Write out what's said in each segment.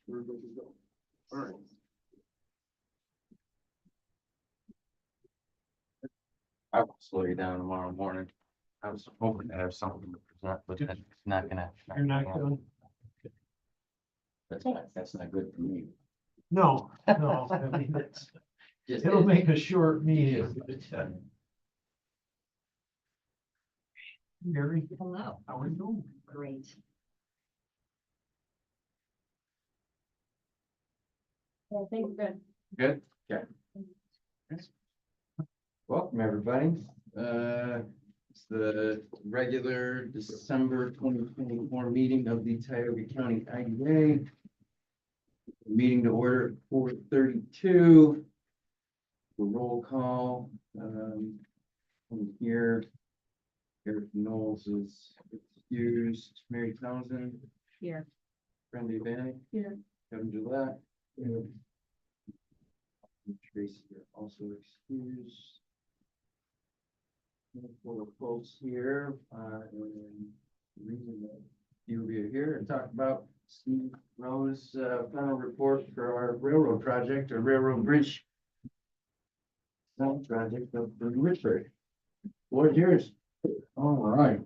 We're good to go. All right. I will slow you down tomorrow morning. I was hoping to have something to present, but that's not gonna. You're not going? That's not good for me. No, no, I mean, it'll make a short meeting. Mary, Hello. how are you doing? Great. I think we're good. Good, okay. Welcome, everybody. It's the regular December 2024 meeting of the Tioga County IDA. Meeting to order at 4:32. Roll call. From here, Eric Knowles is excused. Mary Townsend, Here. Brandy Bannick, Here. Kevin Gillette. Tracy also excused. For the folks here, and the reason that you'll be here and talk about Steve Rose, final report for our railroad project or railroad bridge. Project of the Richard. Floor is yours. All right.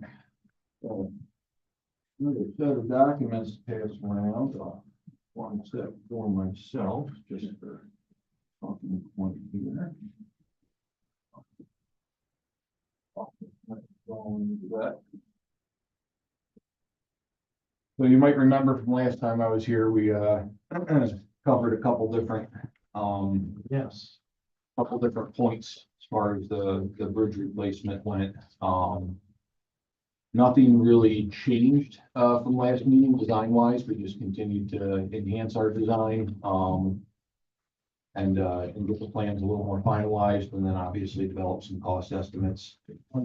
So, another set of documents to pass around, one set for myself, just for talking point here. So you might remember from last time I was here, we covered a couple different Yes. points as far as the bridge replacement went. Nothing really changed from last meeting design wise. We just continued to enhance our design and get the plans a little more finalized, and then obviously develop some cost estimates. I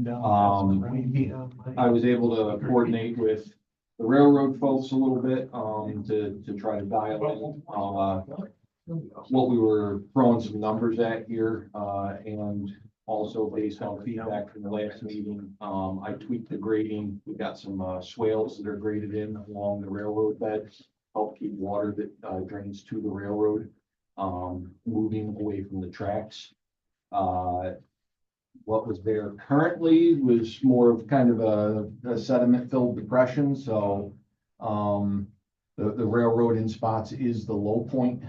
was able to coordinate with the railroad folks a little bit to try to dial in what we were throwing some numbers at here, and also based on feedback from the last meeting, I tweaked the grading. We got some swales that are graded in along the railroad bed, help keep water that drains to the railroad moving away from the tracks. What was there currently was more of kind of a sediment filled depression, so the railroad in spots is the low point,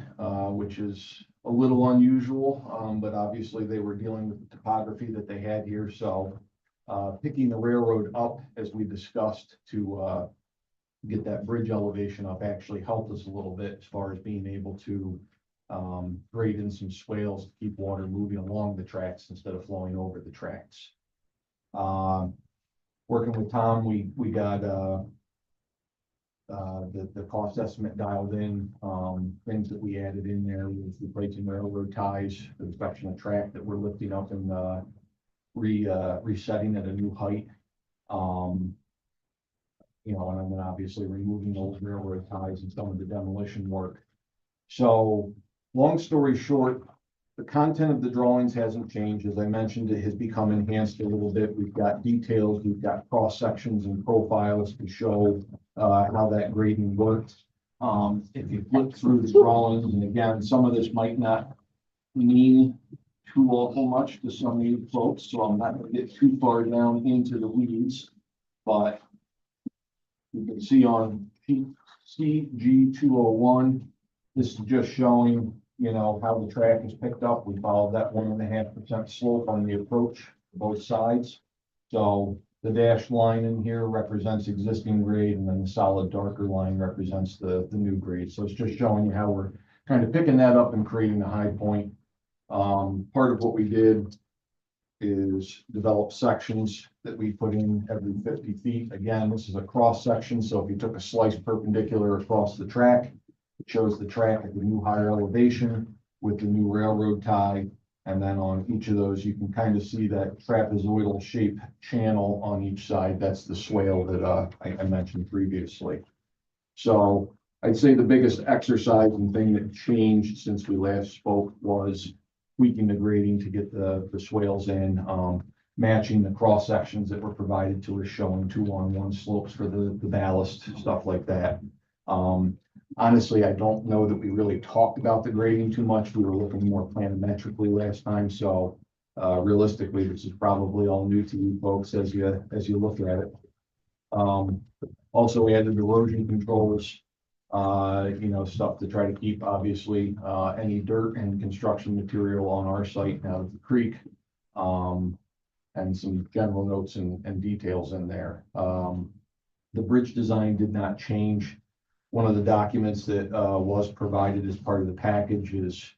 which is a little unusual, but obviously they were dealing with the topography that they had here. So picking the railroad up, as we discussed, to get that bridge elevation up actually helped us a little bit as far as being able to grade in some swales to keep water moving along the tracks instead of flowing over the tracks. Working with Tom, we got the cost estimate dialed in. Things that we added in there was replacing railroad ties, the inspection of track that we're lifting up and resetting at a new height. And then obviously removing those railroad ties and some of the demolition work. So long story short, the content of the drawings hasn't changed. As I mentioned, it has become enhanced a little bit. We've got details, we've got cross sections and profiles to show how that grading works. If you flip through the drawings, and again, some of this might not mean too awful much to some of you folks, so I'm not going to get too far down into the weeds, but you can see on CG 201, this is just showing, how the track is picked up. We followed that 1.5% slope on the approach both sides. So the dashed line in here represents existing grade, and then the solid darker line represents the new grade. So it's just showing you how we're kind of picking that up and creating a high point. Part of what we did is develop sections that we put in every 50 feet. Again, this is a cross section. So if you took a slice perpendicular across the track, it shows the track at the new higher elevation with the new railroad tie. And then on each of those, you can kind of see that trapezoidal shaped channel on each side. That's the swale that I mentioned previously. So I'd say the biggest exercise and thing that changed since we last spoke was tweaking the grading to get the swales in, matching the cross sections that were provided to us, showing 2-on-1 slopes for the ballast, stuff like that. Honestly, I don't know that we really talked about the grading too much. We were looking more planimetrically last time, so realistically, this is probably all new to you folks as you look at it. Also added erosion controls, stuff to try to keep, obviously, any dirt and construction material on our site out of the creek. And some general notes and details in there. The bridge design did not change. One of the documents that was provided as part of the package is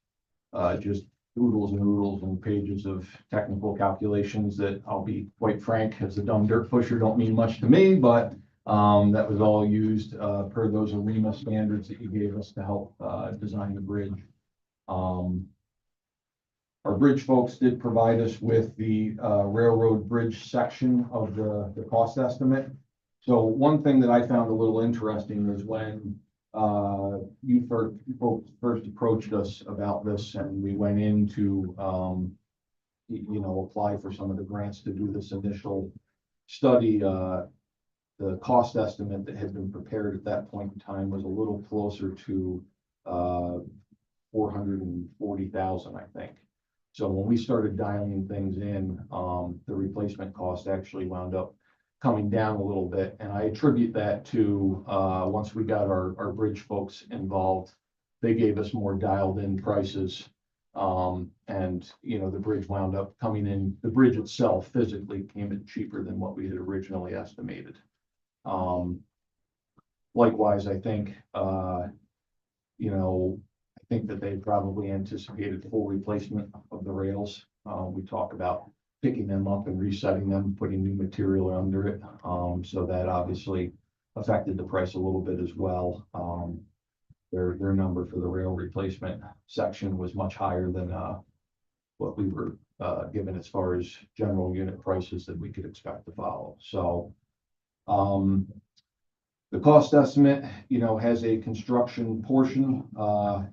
just oodles and oodles and pages of technical calculations that, I'll be quite frank, as a dumb dirt pusher, don't mean much to me, but that was all used per those AREMA standards that you gave us to help design the bridge. Our bridge folks did provide us with the railroad bridge section of the cost estimate. So one thing that I found a little interesting is when you folks first approached us about this, and we went in to apply for some of the grants to do this initial study. The cost estimate that had been prepared at that point in time was a little closer to 440,000, I think. So when we started dialing things in, the replacement cost actually wound up coming down a little bit. And I attribute that to, once we got our bridge folks involved, they gave us more dialed in prices. The bridge wound up coming in, the bridge itself physically came in cheaper than what we had originally estimated. Likewise, I think, I think that they probably anticipated full replacement of the rails. We talk about picking them up and resetting them, putting new material under it. So that obviously affected the price a little bit as well. Their number for the rail replacement section was much higher than what we were given as far as general unit prices that we could expect to follow. So the cost estimate, has a construction portion,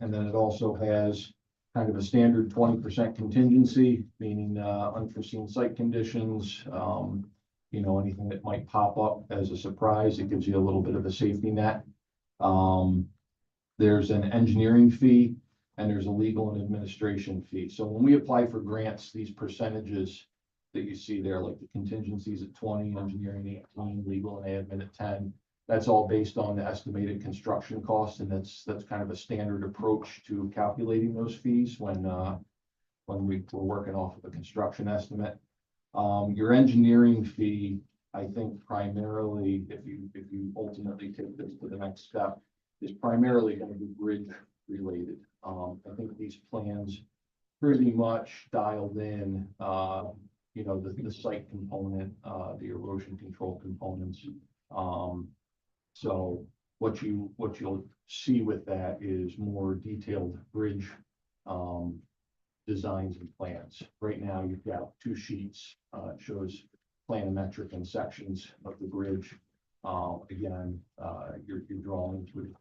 and then it also has kind of a standard 20% contingency, meaning unforeseen site conditions, anything that might pop up as a surprise. It gives you a little bit of a safety net. There's an engineering fee and there's a legal and administration fee. So when we apply for grants, these percentages that you see there, like the contingencies at 20, engineering 18, legal and admin at 10, that's all based on the estimated construction cost, and that's kind of a standard approach to calculating those fees when we're working off of a construction estimate. Your engineering fee, I think primarily, if you ultimately take this to the next step, is primarily going to be bridge related. I think these plans pretty much dialed in, the site component, the erosion control components. So what you'll see with that is more detailed bridge designs and plans. Right now, you've got two sheets. It shows planimetric and sections of the bridge. Again, your drawings would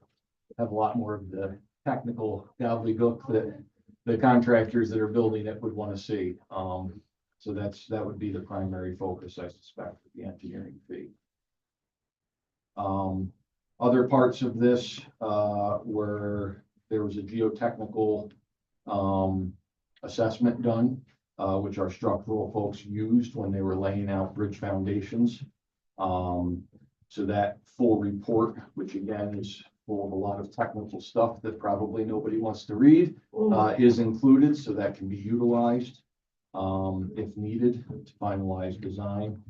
have a lot more of the technical gobbledygook that the contractors that are building it would want to see. So that would be the primary focus, I suspect, of the engineering fee. Other parts of this were there was a geotechnical assessment done, which our structural folks used when they were laying out bridge foundations. So that full report, which again is full of a lot of technical stuff that probably nobody wants to read, is included, so that can be utilized if needed to finalize design.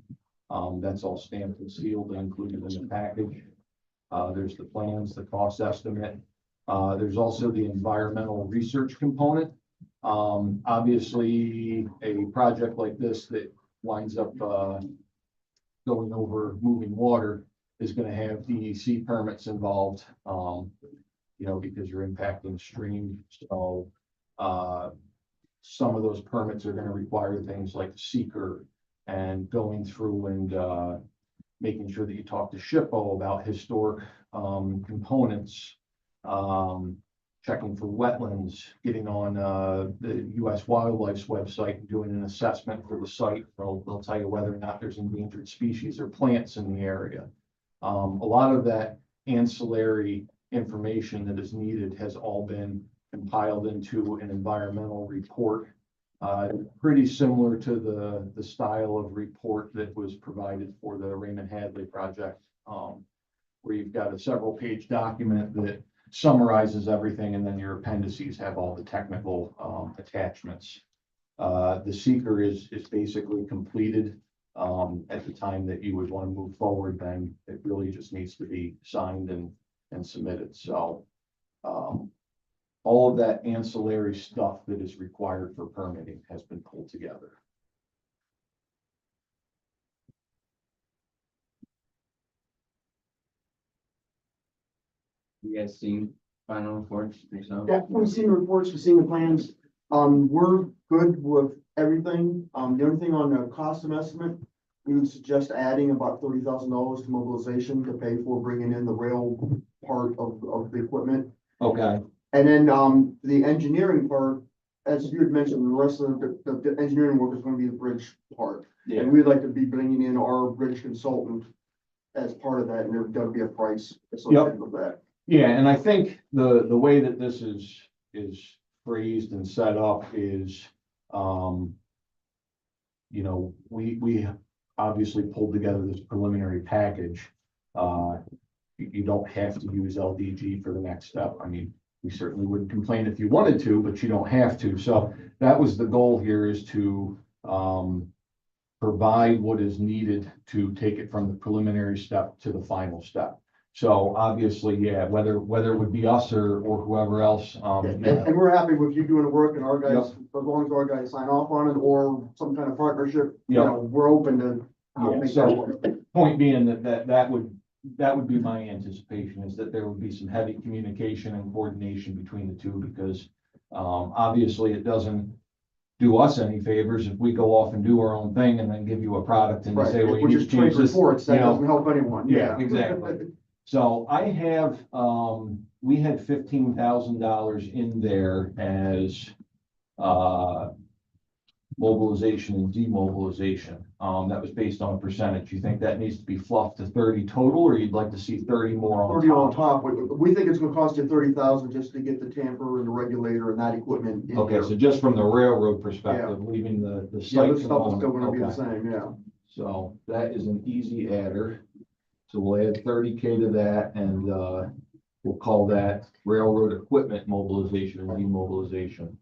That's all stamped and sealed and included in the package. There's the plans, the cost estimate. There's also the environmental research component. Obviously, a project like this that winds up going over moving water is going to have DEC permits involved, because you're impacting stream. So some of those permits are going to require things like seeker and going through and making sure that you talk to SHPO about historic components, checking for wetlands, getting on the U.S. Wildlife's website and doing an assessment for the site. They'll tell you whether or not there's endangered species or plants in the area. A lot of that ancillary information that is needed has all been compiled into an environmental report. Pretty similar to the style of report that was provided for the Raymond Hadley project, where you've got a several page document that summarizes everything, and then your appendices have all the technical attachments. The seeker is basically completed. At the time that you would want to move forward, then it really just needs to be signed and submitted. So all of that ancillary stuff that is required for permitting has been pulled together. You guys seen final reports yourself? Yeah, we've seen the reports, we've seen the plans. We're good with everything. The only thing on the cost estimate, we would suggest adding about $30,000 to mobilization to pay for bringing in the rail part of the equipment. Okay. And then, the engineering part, as you had mentioned, the rest of the engineering work is gonna be the bridge part. Yeah. And we'd like to be bringing in our bridge consultant as part of that, and there's gotta be a price associated with that. Yeah, and I think the way that this is phrased and set up is, you know, we obviously pulled together this preliminary package. You don't have to use LDG for the next step. I mean, we certainly wouldn't complain if you wanted to, but you don't have to. So that was the goal here, is to provide what is needed to take it from the preliminary step to the final step. So obviously, yeah, whether it would be us or whoever else, And we're happy with you doing the work and our guys, as long as our guys sign off on it or some kind of partnership, you Yep. know, we're open to. Yeah, make so- that work. point being that would be my anticipation, is that there would be some heavy communication and coordination between the two, because obviously it doesn't do us any favors if we go off and do our own thing and then give you a product and you Right, say, well, if you we need to just trade change this. reports, that you know. doesn't help anyone, Yeah, yeah. exactly. So I have, we had $15,000 in there as mobilization and demobilization. That was based on a percentage. You think that needs to be fluffed to 30 total, or you'd like to see 30 more on 30 on top? top, we think it's gonna cost you 30,000 just to get the tamper and the regulator and that equipment in Okay, here. so just from the railroad perspective, leaving the Yeah, site this stuff is still gonna be the component. same, yeah. So that is an easy adder. So we'll add 30K to that, and we'll call that railroad equipment mobilization and demobilization.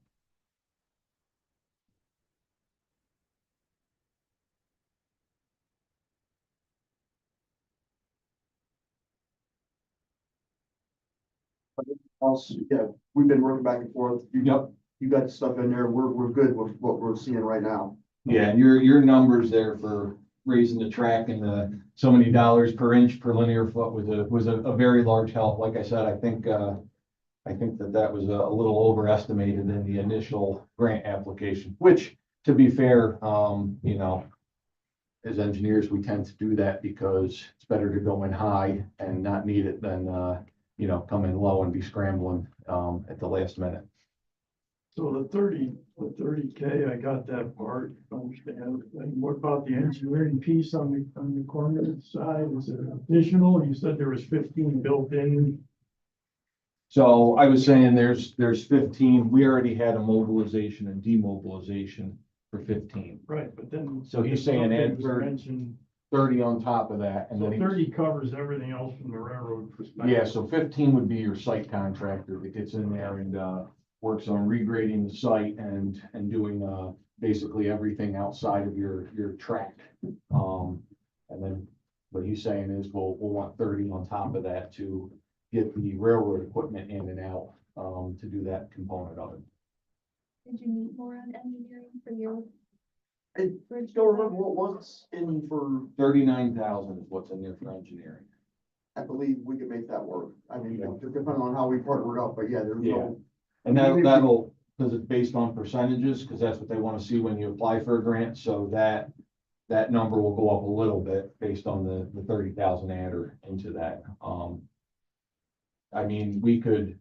Also, yeah, we've been working back and forth. Yep. You got the stuff in there. We're good with what we're seeing right now. Yeah, and your numbers there for raising the track and the so many dollars per inch per linear foot was a very large help. Like I said, I think that was a little overestimated in the initial grant application, which, to be fair, you know, as engineers, we tend to do that because it's better to go in high and not need it than, you know, come in low and be scrambling, at the last minute. So the 30K, I got that part, I understand. And what about the engineering piece on the corner side? Is it additional? You said there was 15 built in. So I was saying there's 15, we already had a mobilization and demobilization for 15. Right, but then. So he's saying add was 30. mentioned, 30 on top of that, and so then 30 covers everything else from the railroad perspective. yeah, so 15 would be your site contractor that gets in there and works on regrading the site and doing basically everything outside of your track. And then what he's saying is we'll want 30 on top of that to get the railroad equipment in and out to do that component of it. Did you need more on engineering for your? I bridge don't remember design? what was in for, 39,000 is what's in there for engineering. I believe we could make that work. I mean, depending on how we partner it up, but yeah, there's Yeah. no. And that'll, because it's based on percentages, because that's what they want to see when you apply for a grant, so that number will go up a little bit based on the 30,000 adder into that. I mean, we could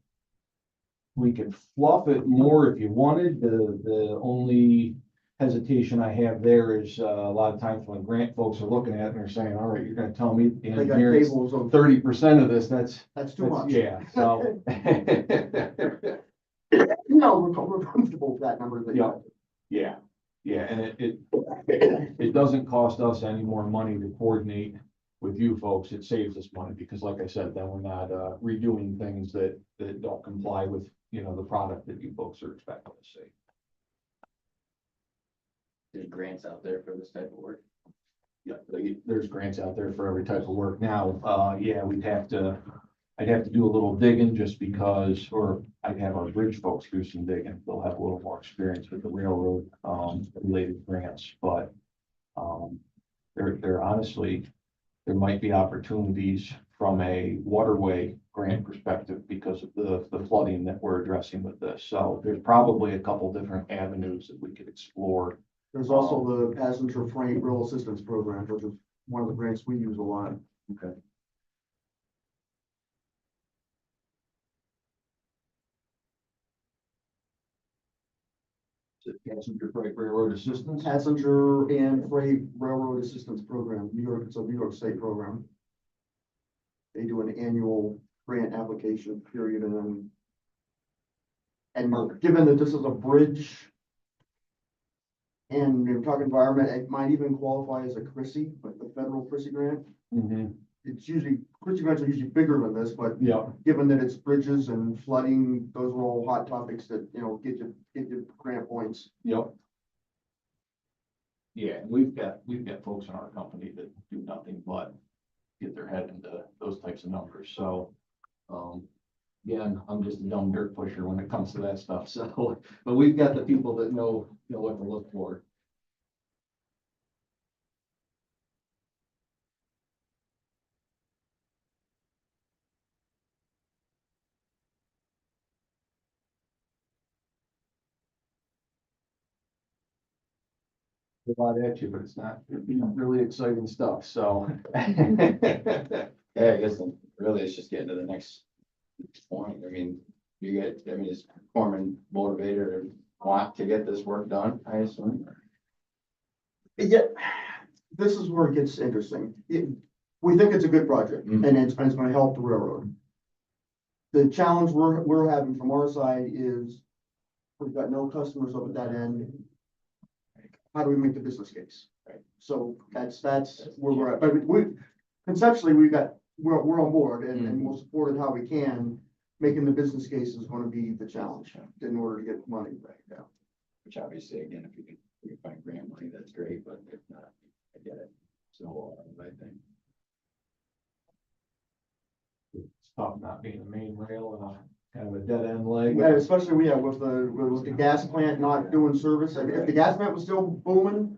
fluff it more if you wanted. The only hesitation I have there is, a lot of times when grant folks are looking at it and they're saying, all right, you're gonna tell me the They got engineering tables of, 30% of this, that's that's too much. yeah, so. No, we're comfortable with that number that you Yeah. have. Yeah, yeah, and it doesn't cost us any more money to coordinate with you folks. It saves us money because like I said, then we're not redoing things that don't comply with, you know, the product that you folks are expecting to see. There's grants out there for this type of work. Yeah, there's grants out there for every type of work now. Yeah, I'd have to do a little digging just because, or I'd have our bridge folks do some digging. They'll have a little more experience with the railroad, related grants, but, there honestly, there might be opportunities from a waterway grant perspective because of the flooding that we're addressing with this. So there's probably a couple different avenues that we could explore. There's also the passenger freight rail assistance program, which is one of the grants we use a lot. Okay. Passenger freight railroad assistance? Passenger and freight railroad assistance program, New York, it's a New York State program. They do an annual grant application period and given that this is a bridge and you're talking environment, it might even qualify as a CRISI, like the federal CRISI grant. Mm-hmm. It's usually, CRISI grants are usually bigger than this, but Yeah, given that it's bridges and flooding, those are all hot topics that, you know, get you grant points. yep. Yeah, and we've got folks in our company that do nothing but get their head into those types of numbers, so. Yeah, I'm just a dumb dirt pusher when it comes to that stuff, so, but we've got the people that know what to look for. A lot at you, but it's not really exciting stuff, so. Yeah, I guess really it's just getting to the next point. I mean, is Corman motivated or want to get this work done, I assume? Yeah, this is where it gets interesting. We think it's a good project Mhm. and it's gonna help the railroad. The challenge we're having from our side is we've got no customers up at that end. How do we make the business case? Right. So that's where we're at. But conceptually, we're on board and we'll support it how we can. Making the business case is gonna be the challenge in order to get money. Right, yeah. Which obviously, again, if we can find grant money, that's great, but if not, I get it. So, I think. It's tough not being a main rail and a kind of a dead end leg. Yeah, especially with the gas plant not doing service. I mean, if the gas plant was still booming,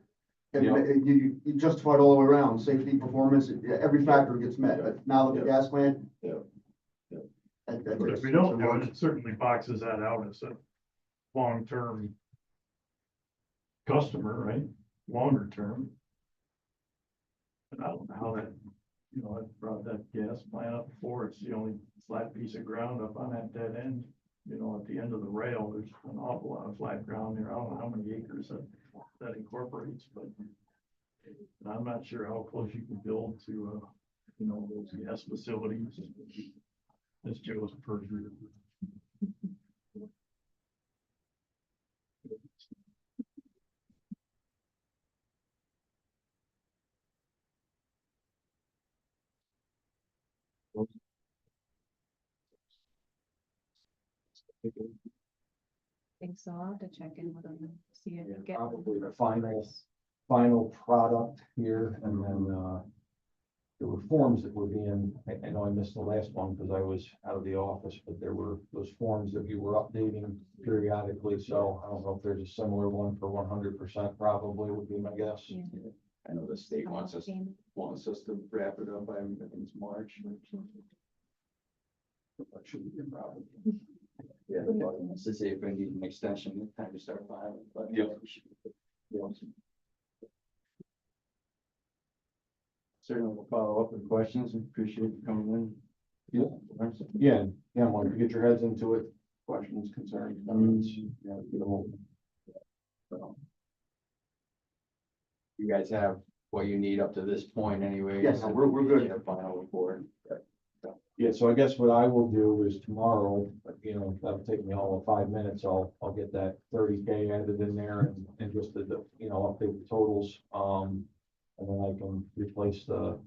and Yeah. you justified all the way around, safety, performance, every factor gets met. But now that the gas plant. Yeah. that But takes- if we don't do it, it certainly boxes that out as a long-term customer, right? Longer term. And I don't know how that, you know, I brought that gas plant up before. It's the only flat piece of ground up on that dead end. You know, at the end of the rail, there's an awful lot of flat ground there. I don't know how many acres that incorporates, but I'm not sure how close you can build to, you know, those gas facilities. That's Joe's purview. Think so. I'll have to check in with them, and see Yeah, if get. probably the final product here, and then, there were forms that were being, I know I missed the last one because I was out of the office, but there were those forms that we were updating periodically, so I don't know if there's a similar one for 100% probably would be my guess. Yeah. I know the state wants us to wrap it up by, I think it's March. That shouldn't be a problem. Yeah, the body wants to see if we need an extension, time to start filing, but. Yep. Yeah. Certainly will follow up with questions. We appreciate you coming in. Yeah, once you get your heads into it, questions, concerns, comments, yeah, get a hold. So, you guys have what you need up to this point anyway. Yes, we're good. Yeah, final report. Yeah, so I guess what I will do is tomorrow, you know, that'll take me all of 5 minutes, I'll get that 30K added in there and just you know, update the totals. And then I can replace the,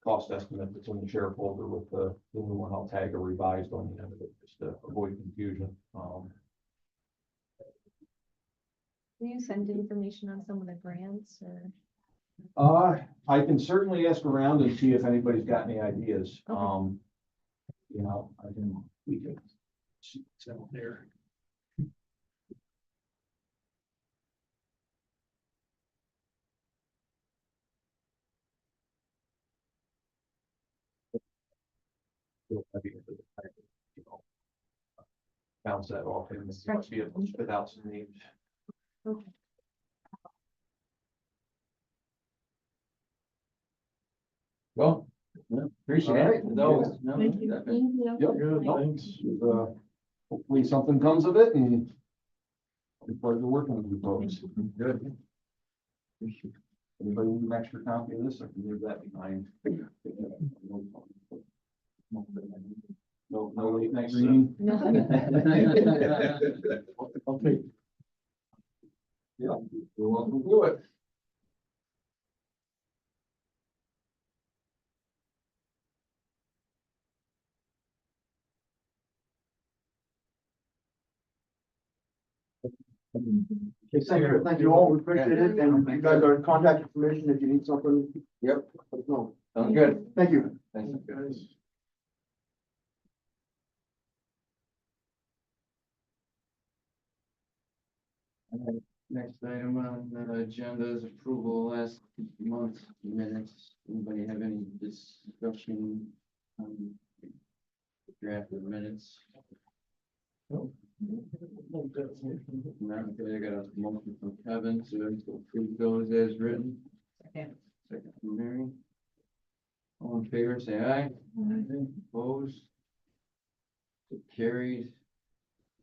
cost estimate that's in the share folder with the new one. I'll tag a revised on the end of it, just to avoid confusion. Will you send information on some of the grants or? I can certainly ask around and see if anybody's got any ideas. Okay. You know, we can see what's out there. Feel heavy into the fact that, you know, bounce that off and be able to spit out some names. Okay. Well, appreciate All right. it. As always. No, Thank you. definitely. Thank you. Yep, Good, no, thanks. hopefully something comes of it and look forward to working with you folks. Good. Anybody need an extra copy of this? I can leave that behind. No late night reading? No. Okay. Yeah, you're welcome to do it. Thank you all, we appreciate it, and you guys are contact information if you need something. Yep. Let us know. Sounds good. Thank you. Thanks. Guys. Next item on the agenda is approval of last month's minutes. Anybody have any discussion on the draft of minutes? No, okay, I got a motion from Kevin to approve those as written. Second. Second from Mary. All in favor, say aye. Opposed? So carried.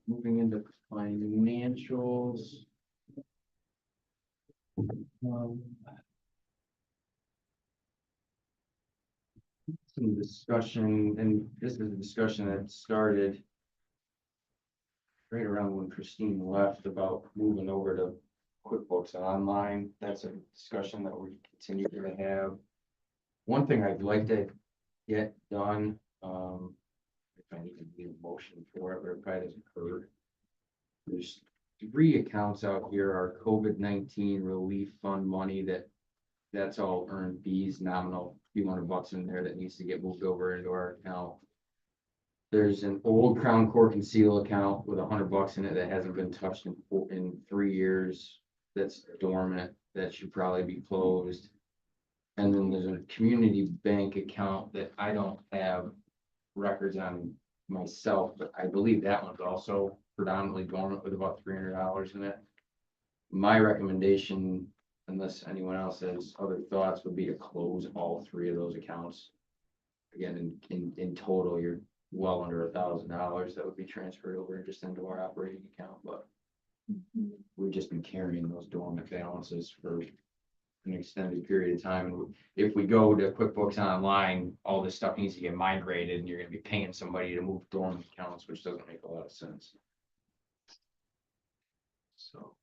Moving into financials. Some discussion, and this is a discussion that started right around when Christine left about moving over to QuickBooks and online. That's a discussion that we continue to have. One thing I'd like to get done, if I need to do a motion for it, but it probably doesn't hurt. There's 3 accounts out here, our COVID-19 relief fund money that's all earned fees, nominal, few $100 in there that needs to get moved over into our account. There's an old Crown Cork and Seal account with $100 in it that hasn't been touched in 3 years. That's dormant, that should probably be closed. And then there's a community bank account that I don't have records on myself, but I believe that one's also predominantly dormant with about $300 in it. My recommendation, unless anyone else has other thoughts, would be to close all 3 of those accounts. Again, in total, you're well under $1,000 that would be transferred over just into our operating account, but we've just been carrying those dormant balances for an extended period of time. And if we go to QuickBooks Online, all this stuff needs to get migrated and you're gonna be paying somebody to move dormant accounts, which doesn't make a lot of sense. So.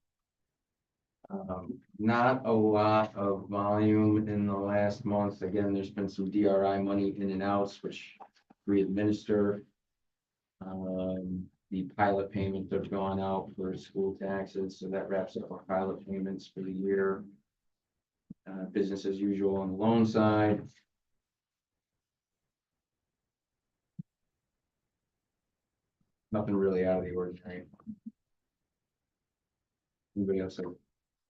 Not a lot of volume in the last month. Again, there's been some DRI money in and outs, which we administer. The pilot payments have gone out for school taxes, so that wraps up our pilot payments for the year. Business as usual on the loan side. Nothing really out of the ordinary. Anybody else have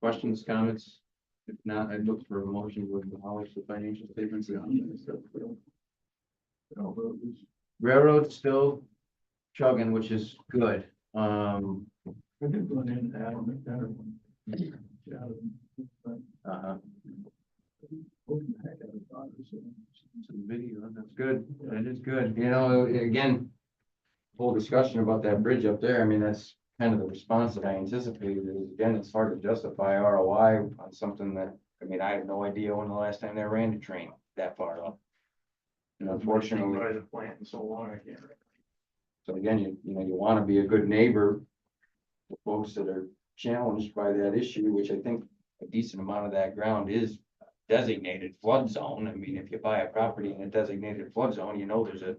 questions, comments? If not, I'd look for a motion with the financial statements. Railroad still chugging, which is good. I did run in Adam McDonough. Uh-huh. Some video, that's good. That is good. You know, again, whole discussion about that bridge up there. I mean, that's kind of the response that I anticipated is, again, it's hard to justify ROI on something that, I mean, I have no idea when the last time they ran a train that far up. And unfortunately, By the plant so long, I can't. so again, you know, you want to be a good neighbor to folks that are challenged by that issue, which I think a decent amount of that ground is designated flood zone. I mean, if you buy a property in a designated flood zone, you know there's a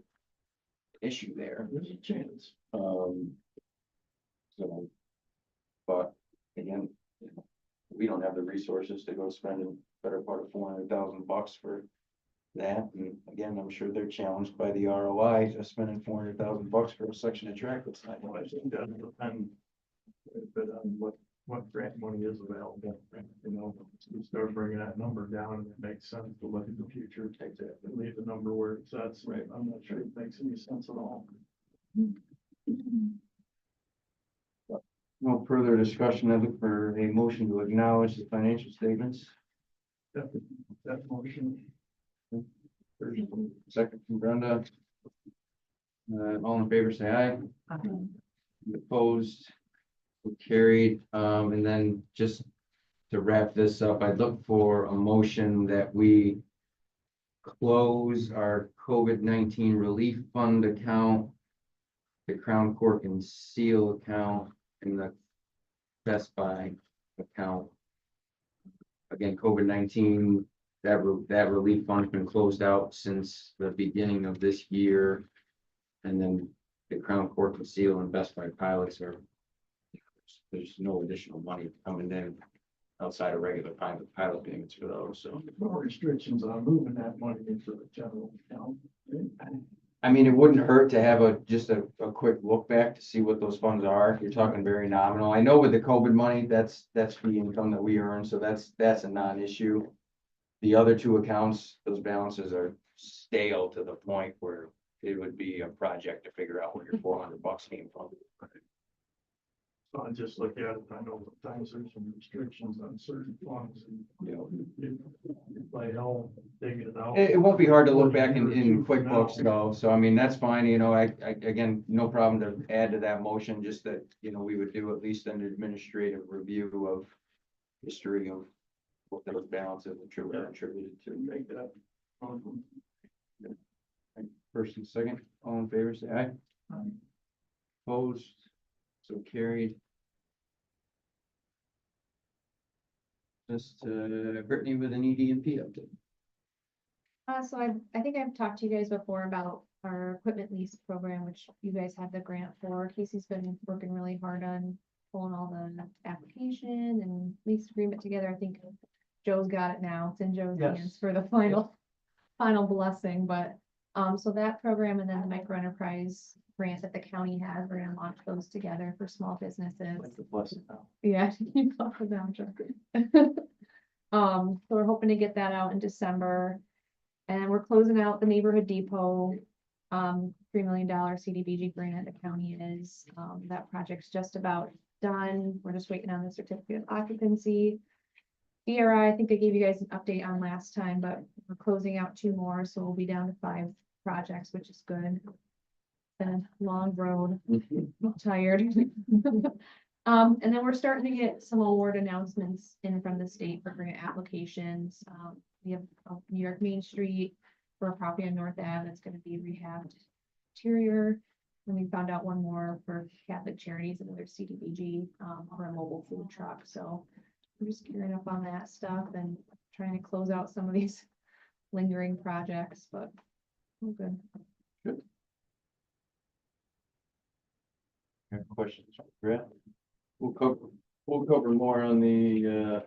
issue there. There's a chance. So, but again, you know, we don't have the resources to go spend a better part of $400,000 for that. And again, I'm sure they're challenged by the ROI of spending $400,000 for a section of track that's not. Well, I think that would depend a bit on what grant money is available. You know, you start bringing that number down, and it makes sense to look at the future, take that, and leave the number where it's at. So Right. I'm not sure it makes any sense at all. No further discussion. I look for a motion to acknowledge the financial statements. That motion. First, second from Brenda. All in favor, say aye. Opposed? Carried. And then just to wrap this up, I'd look for a motion that we close our COVID-19 relief fund account, the Crown Cork and Seal account, and the Best Buy account. Again, COVID-19, that relief fund's been closed out since the beginning of this year. And then the Crown Cork and Seal and Best Buy pilots there's no additional money coming in outside of regular pilot payments for those, so. No restrictions on moving that money into the general account. I mean, it wouldn't hurt to have just a quick look back to see what those funds are. You're talking very nominal. I know with the COVID money, that's the income that we earn, so that's a non-issue. The other two accounts, those balances are stale to the point where it would be a project to figure out where your $400 came from. So I just look at it, I know sometimes there's some restrictions on certain funds and, you know, like hell, digging it out. It won't be hard to look back in QuickBooks though, so I mean, that's fine, you know, I again, no problem to add to that motion, just that, you know, we would do at least an administrative review of history of what those balances attributed to. Make that. First and second, all in favor, say aye. Opposed, so carried. Just Brittany with an ED&P update. So I think I've talked to you guys before about our equipment lease program, which you guys have the grant for. Casey's been working really hard on pulling all the application and lease agreement together. I think Joe's got it now. It's in Joe's Yes. hands for the final blessing, but so that program and then the micro enterprise grant that the county has, we're gonna launch those together for small businesses. Like the blessing now. Yeah. You thought of that, Joe. So we're hoping to get that out in December. And we're closing out the neighborhood depot, $3 million CDBG grant the county is, that project's just about done. We're just waiting on the certificate of occupancy. DRI, I think I gave you guys an update on last time, but we're closing out 2 more, so we'll be down to 5 projects, which is good. Been a long road, I'm tired. And then we're starting to get some award announcements in from the state for grant applications. We have New York Main Street for a property on North Ave that's gonna be rehabbed interior. And we found out one more for Catholic Charities, another CDBG, for a mobile food truck. So we're just gearing up on that stuff and trying to close out some of these lingering projects, but we're good. Have questions, Brett? We'll cover more on the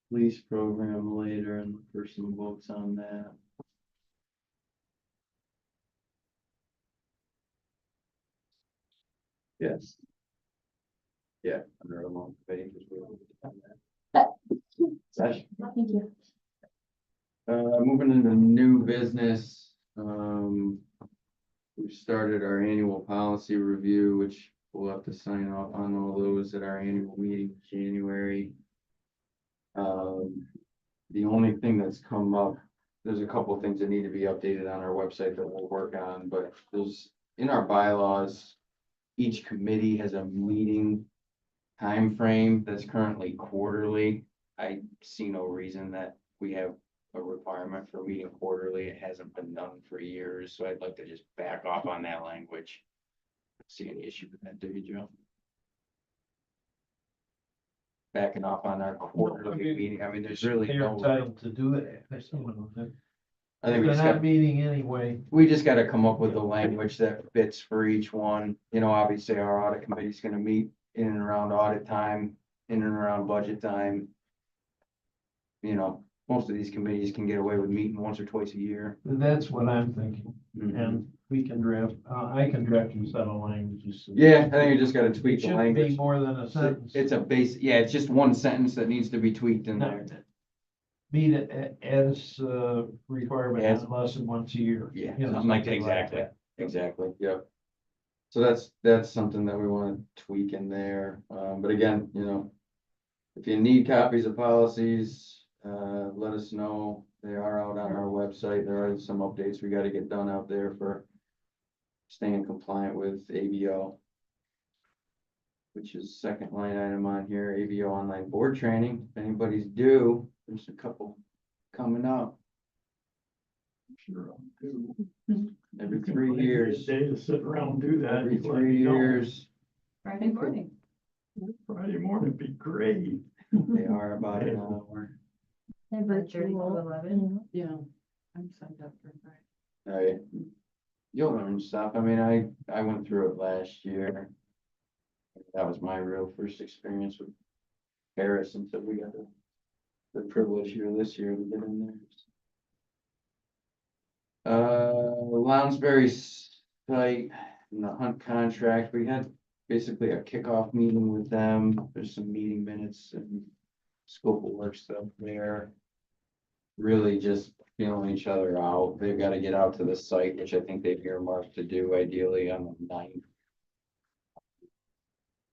lease program later and for some votes on that. Yes. Yeah, under a long page as well. Session. Thank you. Moving into new business, we've started our annual policy review, which we'll have to sign off on all those at our annual meeting in January. The only thing that's come up, there's a couple of things that need to be updated on our website that we'll work on, but there's, in our bylaws, each committee has a meeting time frame that's currently quarterly. I see no reason that we have a requirement for meeting quarterly. It hasn't been done for years, so I'd like to just back off on that language. See any issue with that, do you, Joe? Backing off on our quarterly meeting, I mean, there's really They're no, entitled to do it. I think I think we they're just not got, meeting anyway. we just gotta come up with the language that fits for each one. You know, obviously our audit committee's gonna meet in and around audit time, in and around budget time. You know, most of these committees can get away with meeting once or twice a year. That's what I'm thinking. Mhm. And we can draft, I can draft you a set of languages. Yeah, I think you just gotta It tweak the shouldn't be language. more than a sentence. It's a base, yeah, it's just one sentence that needs to be tweaked in there. Meet it as requirement, As- not less than once a year. Yeah, You know, something like, something exactly, that. exactly, yep. So that's something that we wanna tweak in there, but again, you know. If you need copies of policies, let us know, they are out on our website, there are some updates we gotta get done out there for. Staying compliant with ABO. Which is second line item on here, ABO online board training, if anybody's due, there's a couple coming up. Sure, I'll do. Every You can 3 find me a years. Day to sit around and do that. Every you let 3 me know. years, Friday morning. Friday morning would be great. they are about an hour. Yeah, I'm signed up for Friday. Right. You'll learn stuff. I mean, I went through it last year. That was my real first experience with Paris until we got the privilege here this year to get in there. Lounsbury site and the hunt contract, we had basically a kickoff meeting with them. There's some meeting minutes and scope of work stuff there. Really just feeling each other out. They've got to get out to the site, which I think they've earmarked to do ideally on the 9th.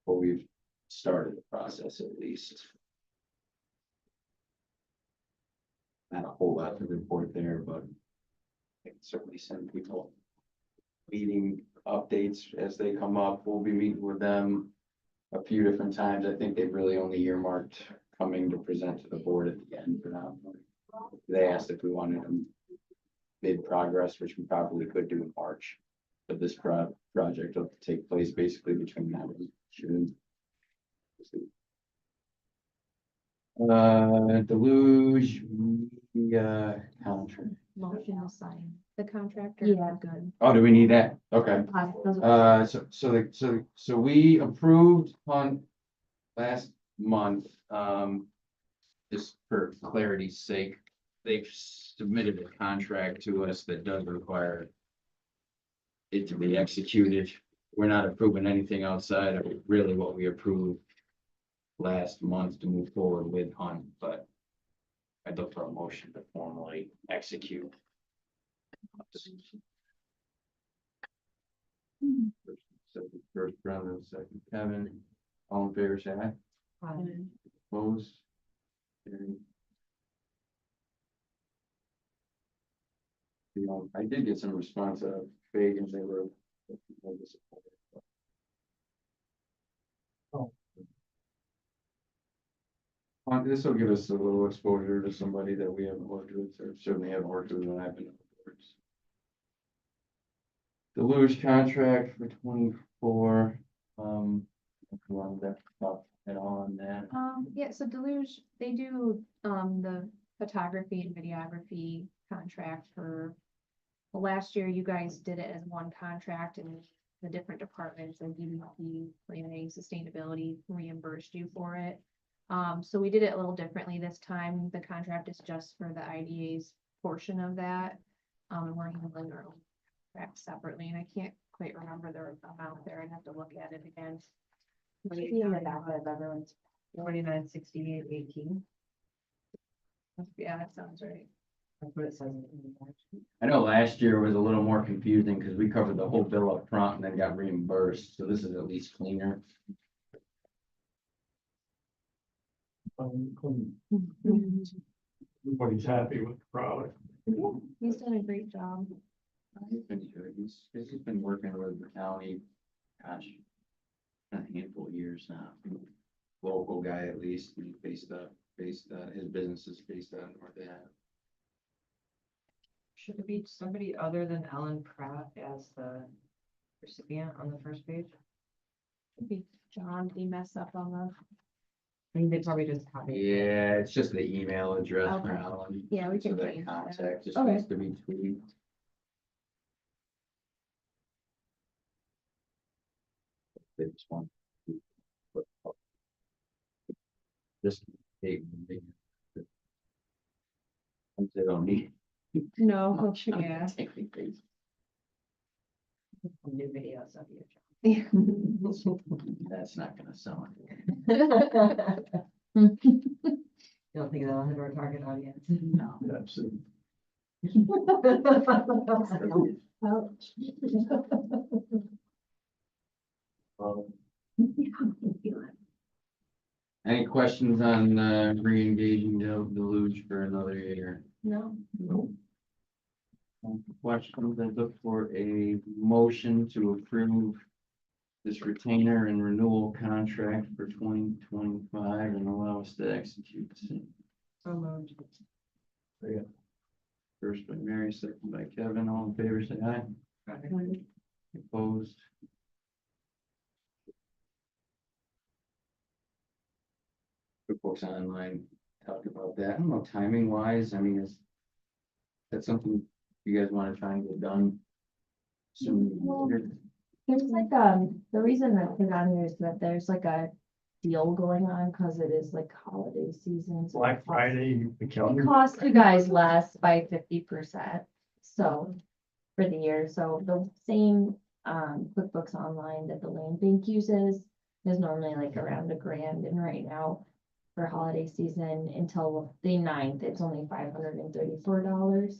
But we've started the process at least. Not a whole lot to report there, but I can certainly send people meeting updates as they come up. We'll be meeting with them a few different times. I think they've really only earmarked coming to present to the board at the end for now. They asked if we wanted them mid progress, which we probably could do in March. But this project will take place basically between now and June. Deluge, contract. Motion to sign the contractor. Yeah. Good. Oh, do we need that? Okay. So we approved on last month, just for clarity's sake, they've submitted a contract to us that does require it to be executed. We're not approving anything outside of really what we approved last month to move forward with Hunt, but I'd look for a motion to formally execute. So the first round and second, Kevin, all in favor, say aye. Opposed? Carried. You know, I did get some response out of Fagan, they were. This will give us a little exposure to somebody that we haven't worked with, or certainly haven't worked with when I've been. Deluge contract for 24, if you wanted to talk at all on that. Yeah, so Deluge, they do, the photography and videography contract for, well, last year you guys did it as one contract and the different departments and DVP, planning, sustainability reimbursed you for it. So we did it a little differently this time. The contract is just for the IDA's portion of that. And we're handling our own contract separately, and I can't quite remember the amount there. I'd have to look at it again. Everyone's 2968.18. Yeah, that sounds right. That's what it says. I know last year was a little more confusing because we covered the whole bill up front and then got reimbursed, so this is at least cleaner. Everybody's happy with the product. He's done a great job. He's been good. He's been working with the county, gosh, local guy at least, and based, his business is based out of North Ave. Should it be somebody other than Ellen Pratt as the recipient on the first page? Should be John, did he mess up on the, I think they probably just copied. Yeah, it's just the email address for Okay. Alan. Yeah, we So can that change that. contact just Okay. needs to be tweaked. This one. This. They don't need. no, Yeah. Take the page. New videos of you. yeah. That's not gonna sound. Don't think that'll hit our target audience. No. Absolutely. Any questions on, re-engaging the luge for another year? No, Questions, I look for a motion to approve this retainer and renewal contract for 2025 and allow us to execute the same. So moved. First by Mary, second by Kevin, all in favor, say aye. Opposed? QuickBooks Online, talk about that. I don't know, timing wise, I mean, is that something you guys want to try and get done soon? There's like, the reason that it's on here is that there's like a deal going on, cause it is like holiday season. so Black Friday, the It calendar. costs you guys less by 50%, so, for the year, so the same, QuickBooks Online that the land bank uses is normally like around $1,000, and right now, for holiday season, until the 9th, it's only $534.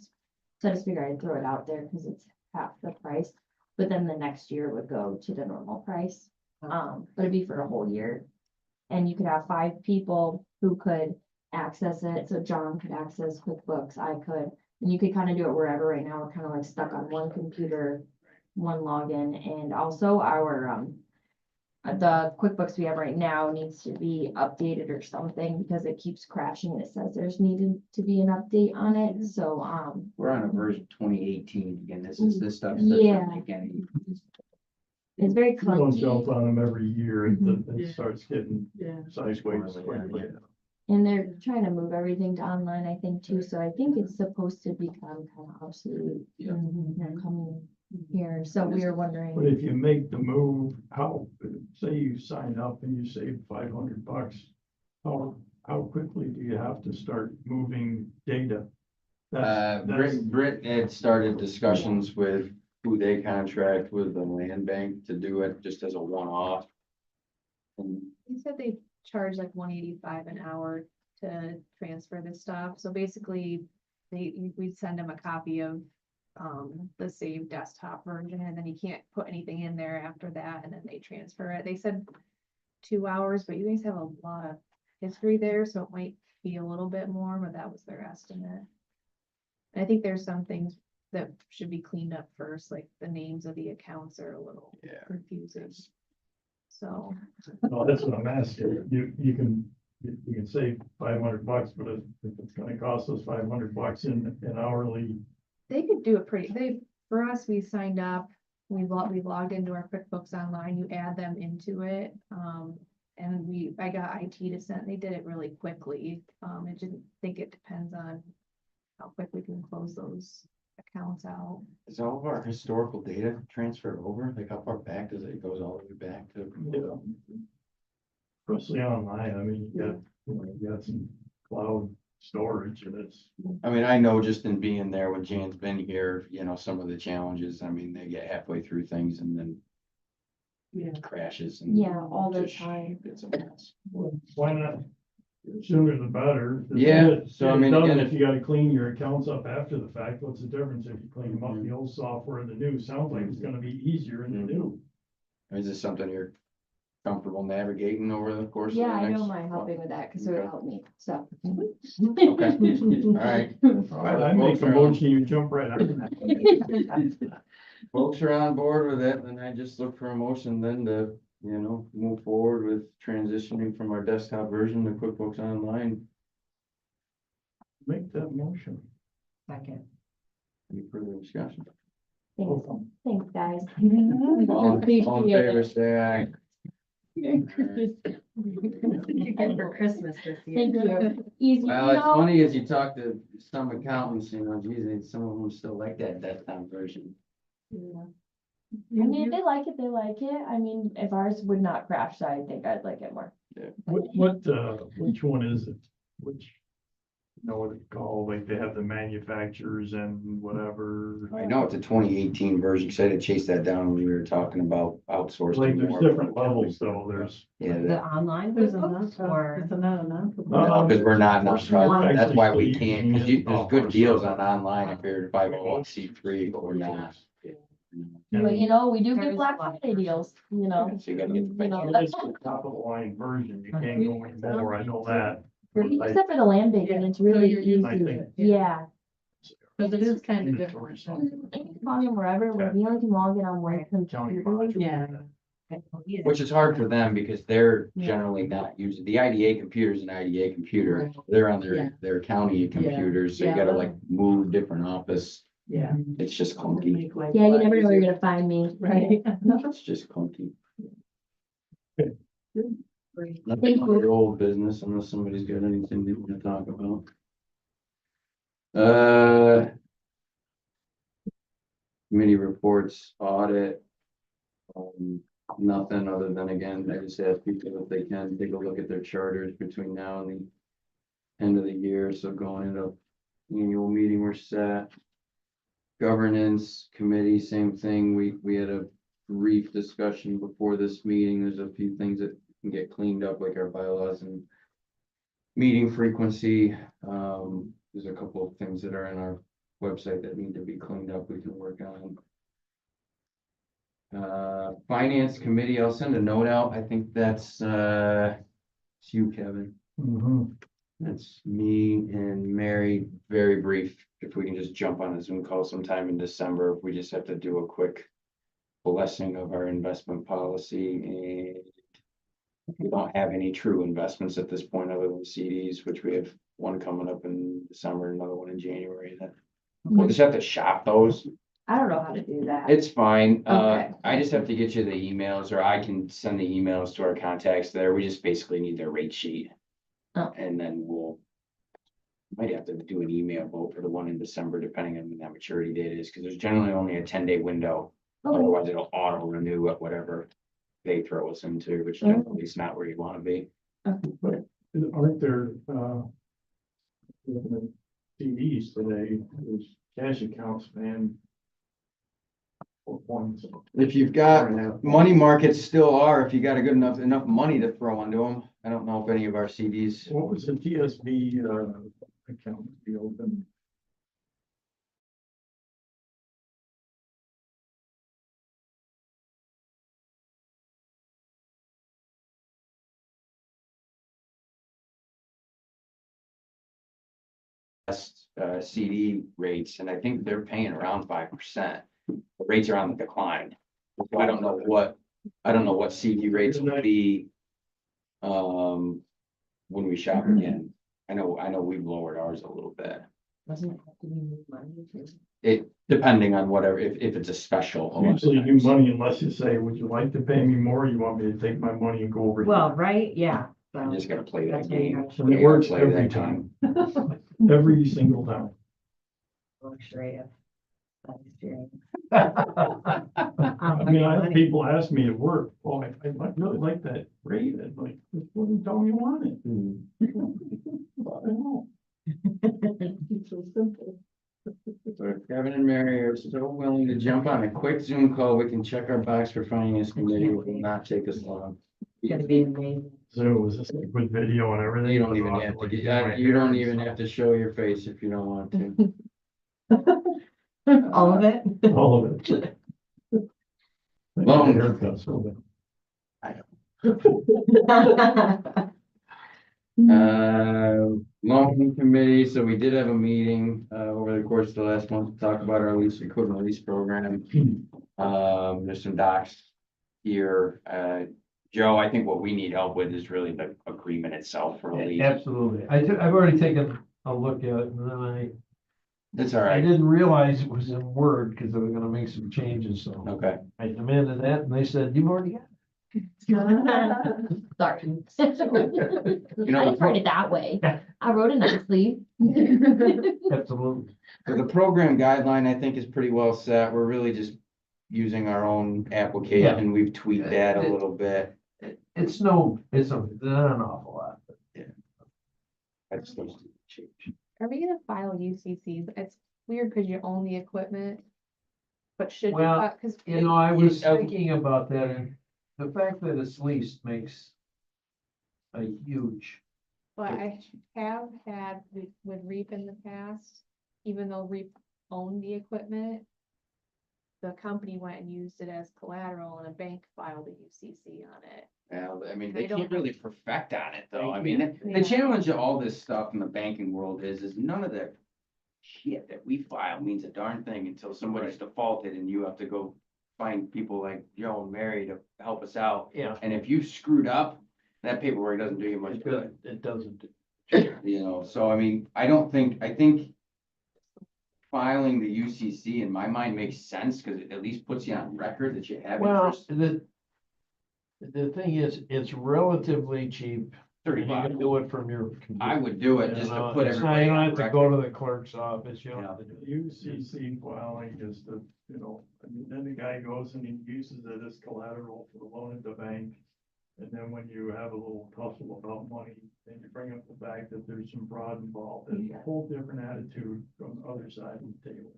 So I just figured I'd throw it out there, cause it's half the price, but then the next year would go to the normal price. But it'd be for a whole year. And you could have 5 people who could access it, so John could access QuickBooks, I could, and you could kind of do it wherever. Right now, we're kind of like stuck on one computer, one login, and also our, the QuickBooks we have right now needs to be updated or something, because it keeps crashing, and it says there's needed to be an update on it, so, We're on a version 2018 again, this stuff. Yeah. Again, it's very You don't jump clunky. on them every year, it Yeah. starts getting Yeah. sideways quickly. And they're trying to move everything to online, I think, too, so I think it's supposed to become kind of obsolete. Yeah. Coming here, so we were But wondering, if you make the move, how, say you sign up and you save $500, how quickly do you have to start moving data? That's- Britt had started discussions with who they contract with the land bank to do it just as a one-off. And he said they charge like 185 an hour to transfer this stuff, so basically, we'd send him a copy of the saved desktop version, and then you can't put anything in there after that, and then they transfer it. They said 2 hours, but you guys have a lot of history there, so it might be a little bit more, but that was their estimate. I think there's some things that should be cleaned up first, like the names of the accounts are a little Yeah. confusing. So, No, that's what I'm asking. You can save $500, but if it's gonna cost us $500 in hourly, they could do it for us, we signed up, we logged into our QuickBooks Online, you add them into it. And I got IT to send, they did it really quickly. I just think it depends on how quick we can close those accounts out. is all of our historical data transferred over? Like how far back does it goes all the way back to? especially online, I mean, you got some cloud storage and it's. I mean, I know just in being there when Jan's been here, some of the challenges, I mean, they get halfway through things and then Yeah. it crashes and. yeah, all the just time. It's a mess. Why not? Sooner the better. Yeah, so I mean, again, If you gotta clean your accounts up after the fact, what's the difference if you clean them up, the old software and the new? Sounds like it's gonna be easier in the new. Is this something you're comfortable navigating over the course of the Yeah, I next? don't mind helping with that, cause it would help me, so. Okay, all right. I make a motion, you jump right on that. Folks are on board with it, then I just look for a motion then to you know, move forward with transitioning from our desktop version to QuickBooks Online. Make that motion. Second. Any further discussion? Thanks, thanks, guys. All in Appreciate favor, it. say aye. And for Christmas this year. Thank you. Easy, Well, it's funny as you talk to some accountants, you know, geez, some of them still like that desktop version. I mean, if they like it, they like it. I mean, if ours would not crash, I think I'd like it more. Which one is it? Which, you know what it's called, like they have the manufacturers and whatever. I know it's a 2018 version, because I had to chase that down when we were talking about outsourcing. Like there's more. different levels though, there's. Yeah, The online QuickBooks or? because we're not nonprofit, that's why we can't, because there's good deals on online if you're 501c3, but we're not. But you know, we do There's get a Black lot of Friday deals, you know. So you gotta get the You know, It's the top of the line version, you can't go any more, I know that. Except for the land banking, it's really easy. I think- Yeah. Because it is kind of Inventory different. something. You can log in wherever, we only can log in on one County computer. module. Yeah. Which is hard for them because they're generally not using, the IDA computer is an IDA computer. They're on their county computers, so you gotta like move different office. Yeah. It's just clunky. Yeah, you never know where you're gonna find me. Right. It's just clunky. Thank Nothing you. on the old business unless somebody's got anything they want to talk about. Committee reports, audit. Nothing other than, again, I just ask people if they can take a look at their charters between now and the end of the year, so going into annual meeting, we're set. Governance committee, same thing, we had a brief discussion before this meeting, there's a few things that can get cleaned up, like our bylaws and meeting frequency. There's a couple of things that are in our website that need to be cleaned up, we can work on. Finance committee, I'll send a note out, I think that's, it's you, Kevin. Mhm. That's me and Mary, very brief, if we can just jump on a Zoom call sometime in December, we just have to do a quick blessing of our investment policy, and we don't have any true investments at this point other than CDs, which we have one coming up in December, another one in January, that we'll just have to shop those. I don't know how to do that. It's fine. Okay. I just have to get you the emails, or I can send the emails to our contacts there. We just basically need their rate sheet. Oh. And then might have to do an email vote for the one in December, depending on when that maturity date is, because there's generally only a 10-day window. Okay. Otherwise, it'll auto renew at whatever they throw us into, which generally is not where you want to be. But aren't there, looking at CDs today, there's cash accounts, man. Points. If you've got money markets still are, if you got a good enough money to throw into them. I don't know if any of our CDs. What was the TSB, account to be open? CD rates, and I think they're paying around 5%. The rates are on the decline. So I don't know what CD rates will be. When we shop again. I know we've lowered ours a little bit. Doesn't it have to be new money too? It, depending on whatever, if it's a special. a lot of Usually you times. do money unless you say, would you like to pay me more? You want me to take my money and go over here? Well, right, yeah. You So just gotta play that that's what you game. have to And it You gotta works play every that time. game. Every single time. luxury of that experience. I mean, I have people ask me at work, oh, I really like that rate. I'm like, just wouldn't tell me you want it. I don't know. It's so simple. So if Kevin and Mary are so willing to jump on a quick Zoom call, we can check our box for finance committee. It will not take us long. It's gonna be amazing. So is this like with video and everything? You don't even have to, you don't even have to show your face if you don't want to. All of it? All of it. Long. Haircut, so Loan committee, so we did have a meeting, over the course of the last month to talk about our equipment lease program. There's some docs here, Joe, I think what we need help with is really the agreement itself for a lease. Absolutely. I've already taken a look at it and then That's all I right. didn't realize it was in Word because I was gonna make some changes, so Okay. I demanded that and they said, you've already got Sorry. You I know, didn't write it that way. I wrote it nicely. it. Absolutely. so the program guideline, I think, is pretty well set. We're really just using our own application. We've tweaked that a little bit. It's not an awful lot. That's supposed to change. Are we gonna file UCCs? It's weird because you own the equipment. But should you, Well, cause. You know, I was Yeah. thinking about that and the fact that it's leased makes a huge, But I have had with REAP in the past, even though REAP owned the equipment. The company went and used it as collateral and a bank filed a UCC on it. Well, I mean, They they don't can't really perfect on it though. I They mean, the Yeah. challenge of all this stuff in the banking world is none of the shit that we file means a darn thing until somebody's defaulted and you have to go find people like Joe and Mary to help us out. yeah. And if you screwed up, that paperwork doesn't do you much good, It doesn't. you know? So I mean, I think filing the UCC in my mind makes sense because it at least puts you on record that you have Well, interest. the thing is, it's relatively cheap. And you can $30. do it from your computer. I would do it You just to know, put it's not- everybody You don't on have to record. go to the clerk's office, you don't Yeah. have to do. UCC filing is the, I mean, then the guy goes and he uses it as collateral for the loan at the bank. And then when you have a little tussle about money, then you bring up the fact that there's some fraud involved, and a whole different attitude from the other side of the table.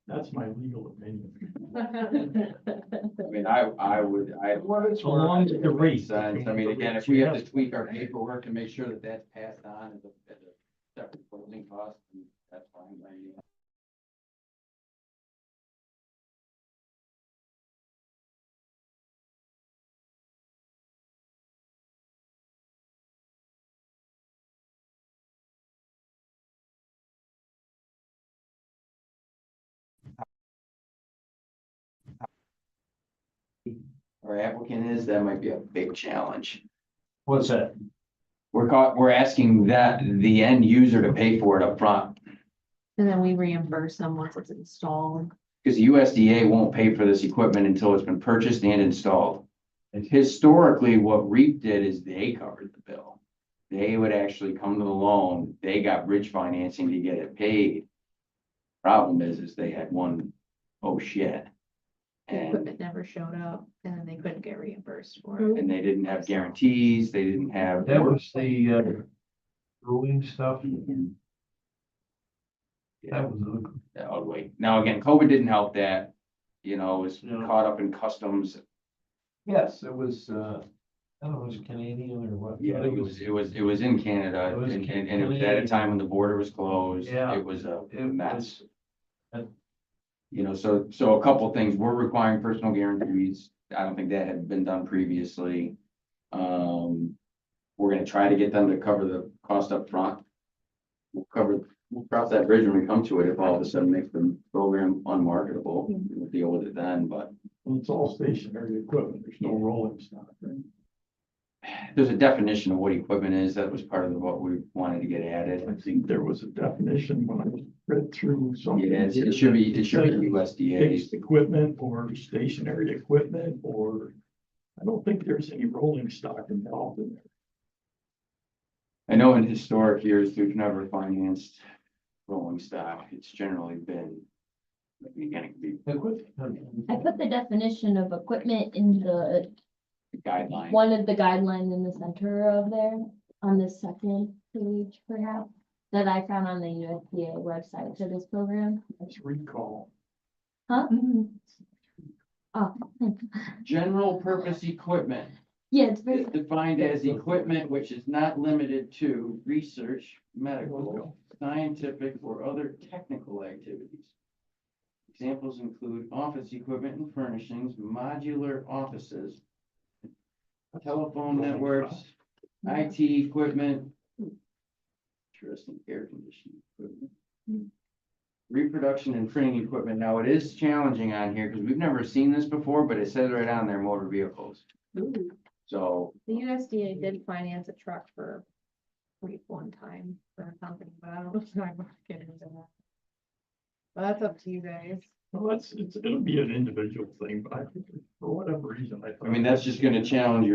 That's my legal opinion. I mean, I would, Well, it's Along with the rate. sense. I mean, again, if we have to tweak our paperwork to make sure that that's passed on as a separate closing cost, then that's fine by me. Our applicant is, that might be a big challenge. What's that? We're asking that the end user to pay for it up front, And then we reimburse them once it's installed. because the USDA won't pay for this equipment until it's been purchased and installed. And historically, what REAP did is they covered the bill. They would actually come to the loan, they got bridge financing to get it paid. Problem is they had one, oh shit. The And, equipment never showed up and then they couldn't get reimbursed for it. and they didn't have guarantees, they didn't have. That was the ruling stuff. That was, Oh, wait, now again, COVID didn't help that, it was No. caught up in customs. yes, it was, I don't know, was it Canadian or what? Yeah, But it was in Canada, It was and it was at a time when the border was closed. Yeah. It was a It mess. was- So a couple things, we're requiring personal guarantees. I don't think that had been done previously. We're gonna try to get them to cover the cost up front. We'll cross that bridge when we come to it, if all of a sudden makes the program unmarketable, we'll deal with it then, but. And it's all stationary equipment, there's no rolling stock, right? There's a definition of what equipment is, that was part of what we wanted to get added. I think there was a definition when I read through something. It should be USDA. Fixed equipment or stationary equipment, or I don't think there's any rolling stock involved in there. I know in historic years, we've never financed rolling stock, it's generally been. Again, it could be I put the definition of equipment in the, a guideline. one of the guidelines in the center of there, on the second page perhaps, that I found on the USDA website for this program. That's recall. Huh? Oh, General purpose equipment yeah, it's very, is defined as equipment which is not limited to research, medical, scientific, or other technical activities. Examples include office equipment and furnishings, modular offices, telephone networks, IT equipment. Interesting, air conditioning equipment. Reproduction and printing equipment. Now, it is challenging on here because we've never seen this before, but it says right on there, motor vehicles. So, The USDA did finance a truck for free one time for a company, but I don't know if I'm getting into that. But that's up to you guys. Well, it'll be an individual thing, but I think for whatever reason, I thought. I mean, that's just gonna challenge I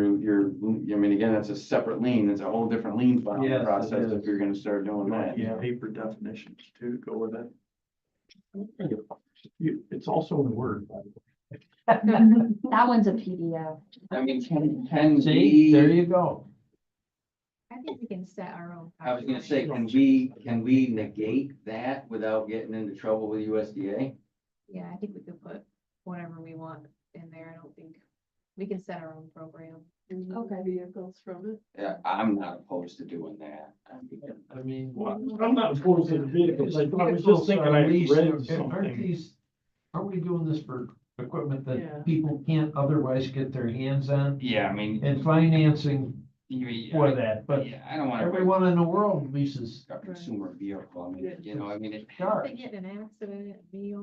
mean, again, that's a separate lien, it's a whole different lien filing Yes, it process if is. you're gonna start doing that. Yeah, paper definitions too, go with it. It's also in Word, by the way. That one's a PDF. I mean, can See, there we, you go. I think we can set our own. I was gonna say, guidelines. can we negate that without getting into trouble with USDA? Yeah, I think we could put whatever we want in there. I don't think, we can set our own program. Okay. Vehicles from it. Yeah, I'm not opposed to doing that. I mean. Well, I'm not opposed to the vehicles, I was just thinking I Leased, read aren't something. these, aren't we doing this for equipment Yeah. that people can't otherwise get their hands on? Yeah, I mean. And financing for that, but Yeah, I don't wanna. everyone in the world leases A consumer vehicle, I mean, you know, I mean, it. If they cars. get in an accident, Yeah.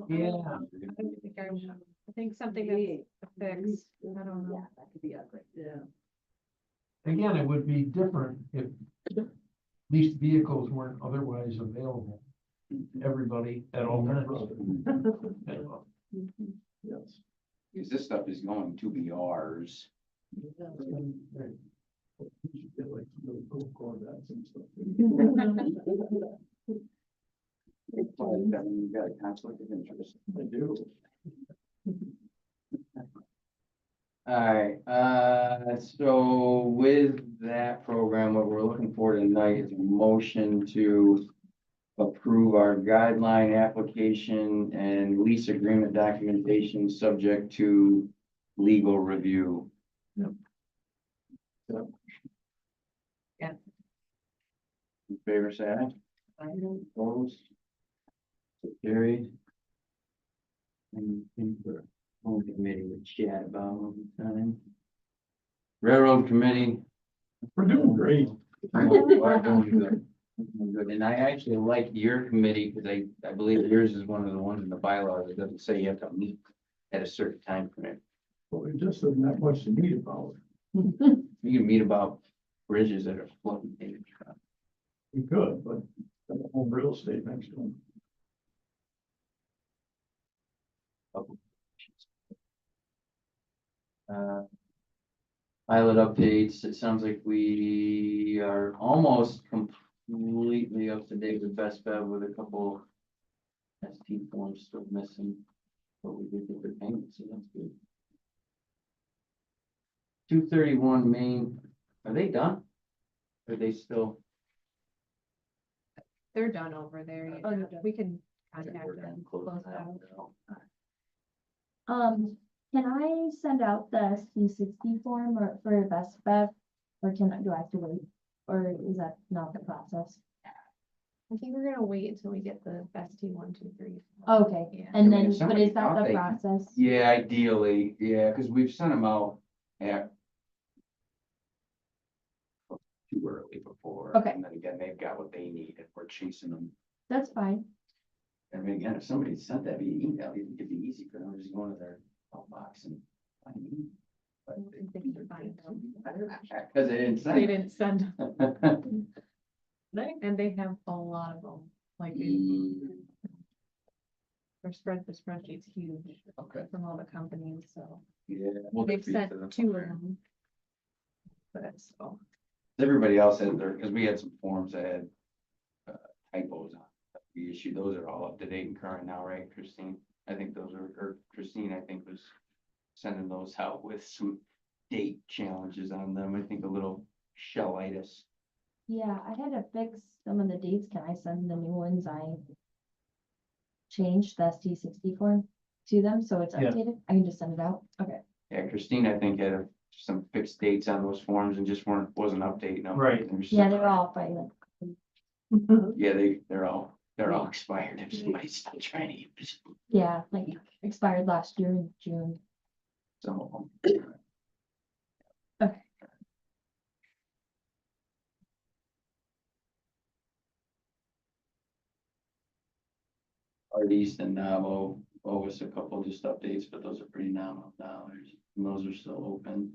I think something that's fixed, I don't know. That could be ugly. Yeah. Again, it would be different if leased vehicles weren't otherwise available. to Everybody at all times. Yes. Because this stuff is going to be ours. You should get like little cool Corvettes and stuff. You got a conflict of interest. I do. Alright, so with that program, what we're looking for tonight is a motion to approve our guideline application and lease agreement documentation subject to legal review. In favor, say aye. Opposed? So carried. And think we're home committee to chat about all the time. Railroad committee. We're doing great. We're doing good. Doing good. And I actually like your committee because I believe yours is one of the ones in the bylaws that doesn't say you have to meet at a certain time frame. But it just doesn't have much to meet about. You can meet about bridges that are floating. We could, but the whole real estate next to them. Pilot updates, it sounds like we are almost completely up to date with Best Bev with a couple ST forms still missing. But we did get the payment, so that's good. 231 Main, are they done? Are they still? They're done over there. Oh, Yeah. they're done. We can We're contact gonna them. close Close that out. out. Can I send out the C60 form or for Best Bev? Or do I have to wait? Or is that not the process? I think we're gonna wait until we get the best T 1, 2, 3. Okay, Yeah. and I mean, then, if but somebody is that thought the they- process? Yeah, ideally, yeah, because we've sent them out at too early before. Okay. And then again, they've got what they need and we're chasing them. That's fine. I mean, again, if somebody sent that via email, it'd be easy for them to just go into their mailbox and find me. But They can find them. because they didn't They send didn't send, it. and they have a lot of them, like, their spreadsheet's huge Okay, from all the companies, so. yeah. we'll They've speak sent to them. 2 of them. But, so, Everybody else had their, because we had some forms that had typos on. That we issued, those are all up to date and current now, right, Christine? I think those are, or Christine, I think was sending those out with some date challenges on them. I think a little shellitis. Yeah, I had to fix some of the dates. Can I send the new ones? I changed the ST60 form to them, so it's Yeah. updated. I can just send it out. Okay. Yeah, Christine, I think had some fixed dates on those forms and just wasn't updating them. Right. Yeah, they're all by like, Yeah, they're all expired if somebody's still trying to use yeah, like expired last year in June. some of them. Okay. Art East and Navo owe us a couple just updates, but those are pretty nominal dollars. And those are still open.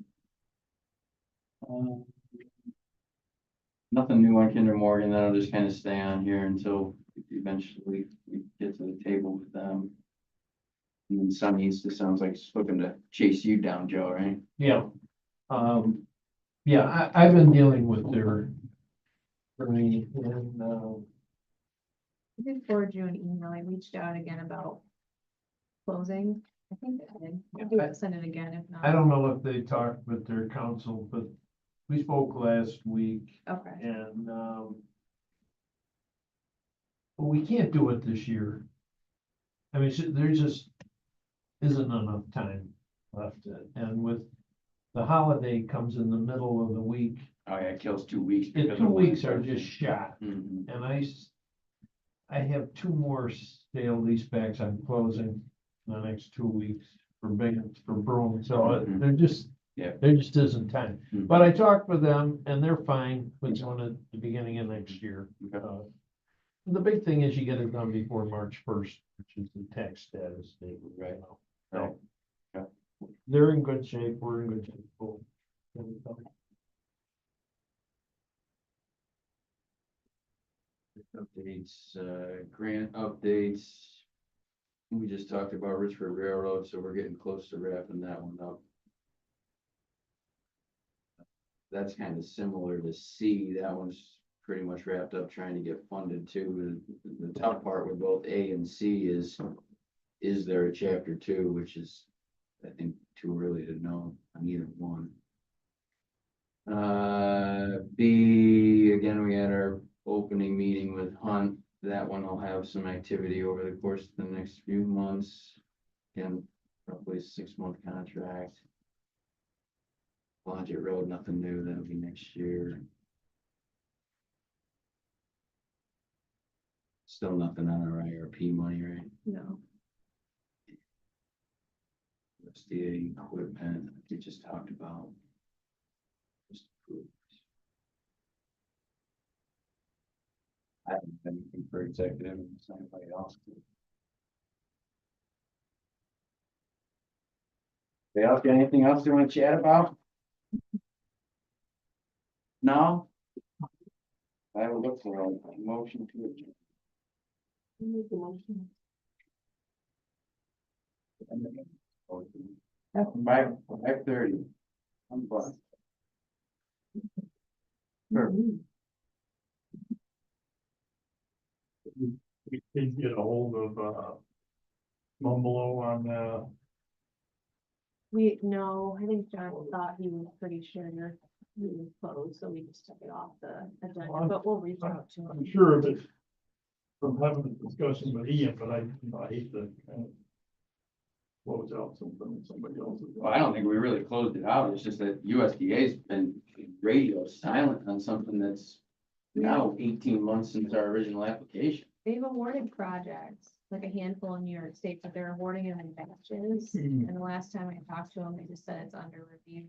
Nothing new on Kinder Morgan, that'll just kind of stay on here until eventually we get to the table with them. And then Sunny's, it sounds like it's looking to chase you down, Joe, right? Yeah. Yeah, I've been dealing with their attorney and, I did forward you an email. I reached out again about closing. I think I did. I'll do it, send it again if not. I don't know if they talked with their counsel, but we spoke last week Okay. and, but we can't do it this year. I mean, there just isn't enough time left. And with the holiday comes in the middle of the week, Oh, yeah, it kills 2 weeks. the because 2 of weeks are winter. just shot. Mhm. And I have 2 more sale leasebacks I'm closing in the next 2 weeks for Broome, so Mhm. Yeah. there just isn't time. Mhm. But I talked with them and they're fine with doing it at the beginning of next year. Okay. The big thing is you get it done before March 1st, which is the tax status date. Right. So, Okay. they're in good shape, we're in good shape. We'll get it done. Updates, grant updates. We just talked about Richford Railroad, so we're getting close to wrapping that one up. That's kind of similar to C, that one's pretty much wrapped up trying to get funded too. The tough part with both A and C is there a chapter 2, which is, I think, too early to know on either one. B, again, we had our opening meeting with Hunt. That one will have some activity over the course of the next few months. Again, roughly a 6-month contract. Blodgett Road, nothing new, that'll be next year. Still nothing on our IRP money, right? No. USDA equipment, we just talked about. Just approved. I haven't been anything for executive, and it's anybody else. Anybody else got anything else they want to chat about? No? I will look for a motion to adjourn. Make the motion. Five 5:30. I'm fine. Sure. We did get a hold of, Mumble on, No, I think John thought he was pretty sure he was closed, so we just took it off the agenda, Well, but we'll reach out to I'm him. sure of it from having a discussion with Ian, but I hate to kind of close out something somebody else's. Well, I don't think we really closed it out. It's just that USDA's been radio silent on something that's now 18 months since our original application. They've awarded projects, like a handful in New York State, but they're awarding them in batches. Hmm. And the last time I talked to them, they just said it's under review